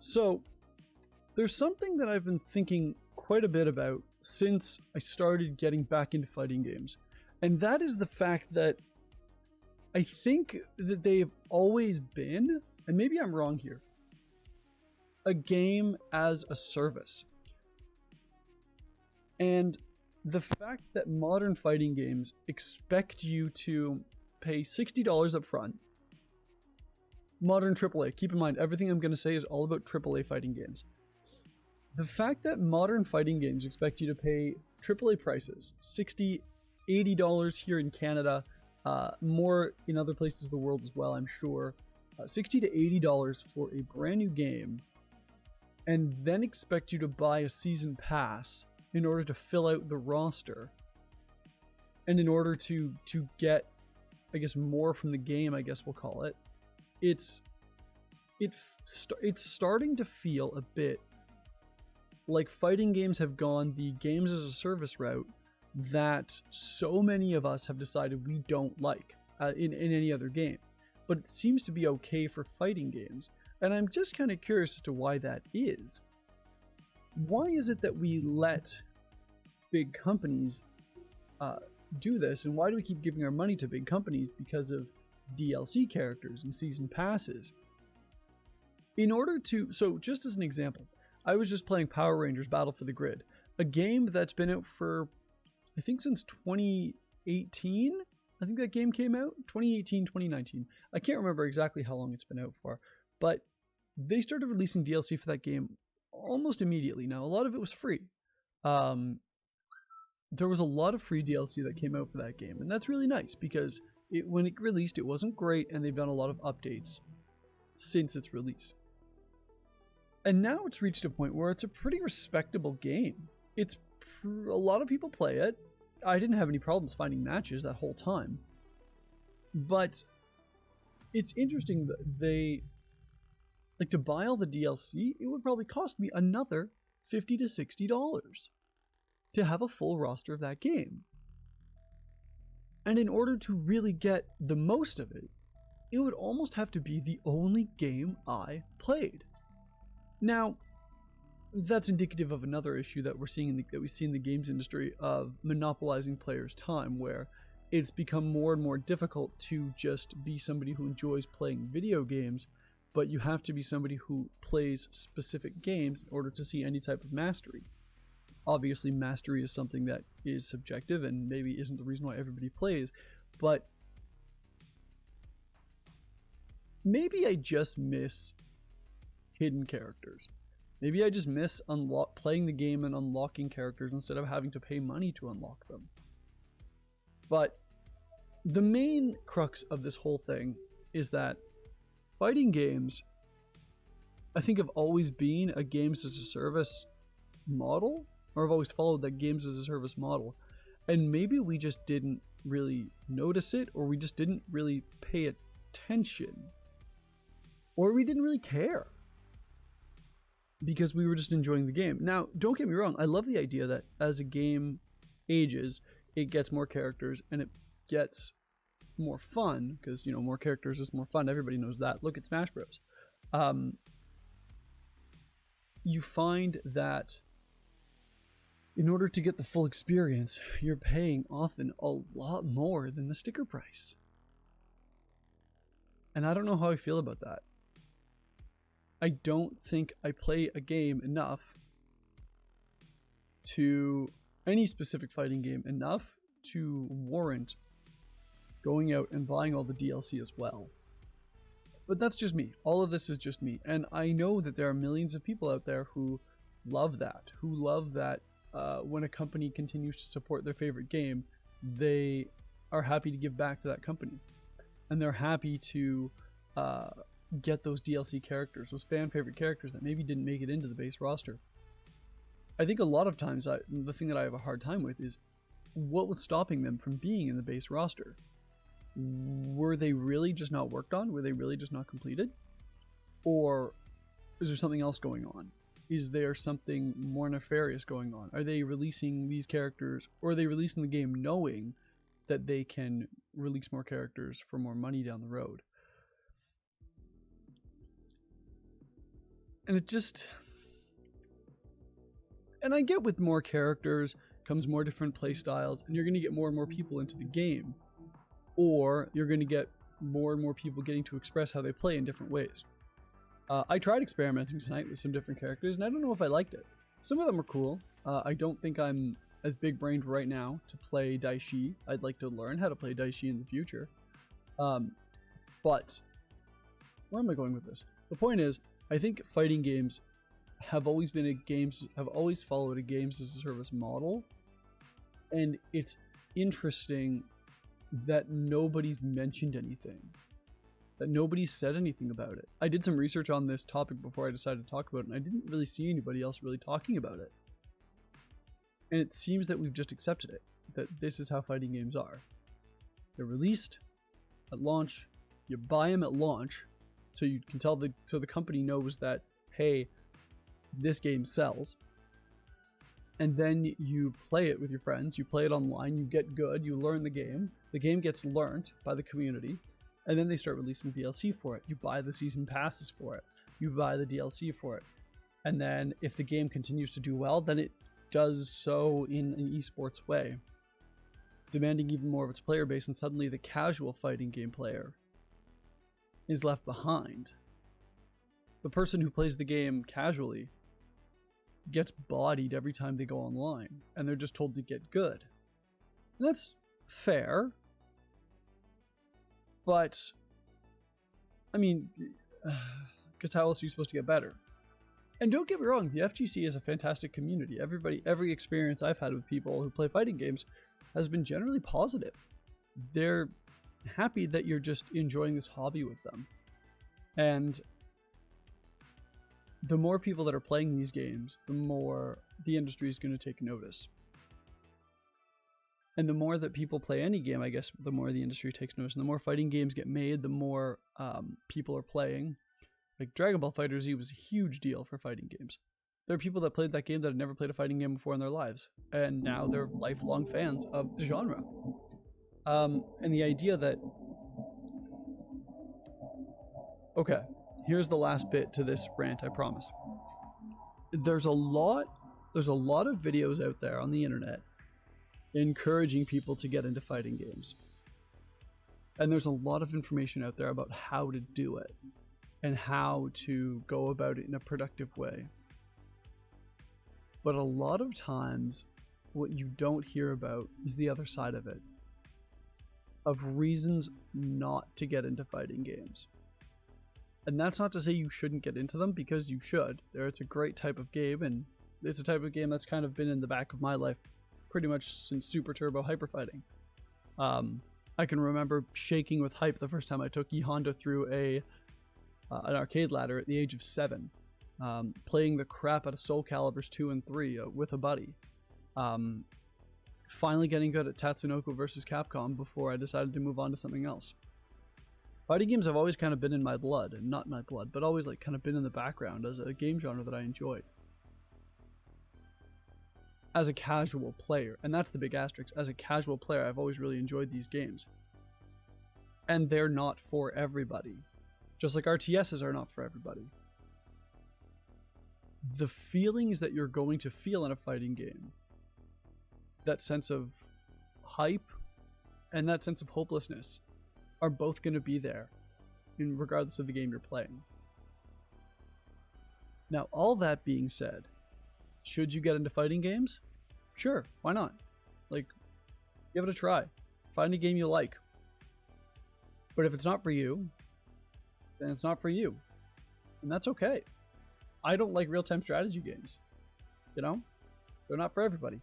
So, there's something that I've been thinking quite a bit about since I started getting back into fighting games, and that is the fact that I think that they've always been, and maybe I'm wrong here, a game as a service. And the fact that modern fighting games expect you to pay $60 up front, modern AAA, keep in mind, everything I'm going to say is all about AAA fighting games. The fact that modern fighting games expect you to pay AAA prices, $60, $80 here in Canada, more in other places of the world as well, I'm sure, $60 to $80 for a brand new game, and then expect you to buy a season pass in order to fill out the roster, and in order to get, I guess, more from the game, I guess we'll call it, it's starting to feel a bit like fighting games have gone the games as a service route that so many of us have decided we don't like in any other game. But it seems to be okay for fighting games, and I'm just kind of curious as to why that is. Why is it that we let big companies do this, and why do we keep giving our money to big companies because of DLC characters and season passes? In order to, so just as an example, I was just playing Power Rangers Battle for the Grid, a game that's been out for, I think, since 2018. I think that game came out 2018, 2019. I can't remember exactly how long it's been out for, but they started releasing DLC for that game almost immediately. Now, a lot of it was free. There was a lot of free DLC that came out for that game, and that's really nice because when it released, it wasn't great, and they've done a lot of updates since its release. And now it's reached a point where it's a pretty respectable game. A lot of people play it. I didn't have any problems finding matches that whole time. But it's interesting that they, like, to buy all the DLC, it would probably cost me another $50 to $60 to have a full roster of that game. And in order to really get the most of it, it would almost have to be the only game I played. Now, that's indicative of another issue that we see in the games industry of monopolizing players' time, where it's become more and more difficult to just be somebody who enjoys playing video games, but you have to be somebody who plays specific games in order to see any type of mastery. Obviously, mastery is something that is subjective and maybe isn't the reason why everybody plays, but maybe I just miss hidden characters. Maybe I just miss playing the game and unlocking characters instead of having to pay money to unlock them. But the main crux of this whole thing is that fighting games, I think, have always been a games as a service model, or have always followed that games as a service model. And maybe we just didn't really notice it, or we just didn't really pay attention, or we didn't really care, because we were just enjoying the game. Now, don't get me wrong, I love the idea that as a game ages, it gets more characters and it gets more fun, because, you know, more characters is more fun. Everybody knows that. Look at Smash Bros. You find that in order to get the full experience, you're paying often a lot more than the sticker price. And I don't know how I feel about that. I don't think I play a game enough any specific fighting game enough to warrant going out and buying all the DLC as well. But that's just me. All of this is just me. And I know that there are millions of people out there who love that, when a company continues to support their favorite game, they are happy to give back to that company. And they're happy to get those DLC characters, those fan favorite characters that maybe didn't make it into the base roster. I think a lot of times the thing that I have a hard time with is what was stopping them from being in the base roster. Were they really just not worked on? Were they really just not completed? Or is there something else going on? Is there something more nefarious going on? Are they releasing these characters, or are they releasing the game knowing that they can release more characters for more money down the road? And it just... And I get with more characters comes more different play styles, and you're going to get more and more people into the game. Or you're going to get more and more people getting to express how they play in different ways. I tried experimenting tonight with some different characters, and I don't know if I liked it. Some of them are cool. I don't think I'm as big-brained right now to play Daishi. I'd like to learn how to play Daishi in the future. But where am I going with this? The point is, I think fighting games have always followed a games as a service model, and it's interesting that nobody's mentioned anything, that nobody said anything about it. I did some research on this topic before I decided to talk about it, and I didn't really see anybody else really talking about it. And it seems that we've just accepted it, that this is how fighting games are. They're released at launch, you buy them at launch, so you can tell so the company knows that, hey, this game sells. And then you play it with your friends, you play it online, you get good, you learn the game gets learnt by the community, and then they start releasing DLC for it. You buy the season passes for it, you buy the DLC for it. And then if the game continues to do well, then it does so in an esports way, demanding even more of its player base, and suddenly the casual fighting game player is left behind. The person who plays the game casually gets bodied every time they go online, and they're just told to get good. And that's fair, but I mean, because how else are you supposed to get better? And don't get me wrong, the FGC is a fantastic community. Every experience I've had with people who play fighting games has been generally positive. They're happy that you're just enjoying this hobby with them. And the more people that are playing these games, the more the industry is going to take notice. And the more that people play any game, I guess, the more the industry takes notice. And the more fighting games get made, the more people are playing. Like Dragon Ball FighterZ was a huge deal for fighting games. There are people that played that game that had never played a fighting game before in their lives, and now they're lifelong fans of the genre. And the idea that... Okay, here's the last bit to this rant, I promise. There's a lot of videos out there on the internet encouraging people to get into fighting games. And there's a lot of information out there about how to do it and how to go about it in a productive way. But a lot of times, what you don't hear about is the other side of it, of reasons not to get into fighting games. And that's not to say you shouldn't get into them, because you should. It's a great type of game, and it's a type of game that's kind of been in the back of my life pretty much since Super Turbo Hyper Fighting. I can remember shaking with hype the first time I took E Honda through an arcade ladder at the age of 7. Playing the crap out of Soul Caliburs 2 and 3 with a buddy. Finally getting good at Tatsunoko vs. Capcom before I decided to move on to something else. Fighting games have always kind of been in my blood, and not my blood, but always like kind of been in the background as a game genre that I enjoyed. As a casual player, and that's the big asterisk, as a casual player, I've always really enjoyed these games. And they're not for everybody. Just like RTSs are not for everybody. The feelings that you're going to feel in a fighting game, that sense of hype and that sense of hopelessness, are both going to be there, regardless of the game you're playing. Now, all that being said, should you get into fighting games? Sure, why not? Like, give it a try. Find a game you like. But if it's not for you, then it's not for you. And that's okay. I don't like real-time strategy games. You know? They're not for everybody.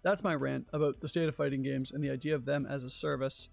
That's my rant about the state of fighting games and the idea of them as a service.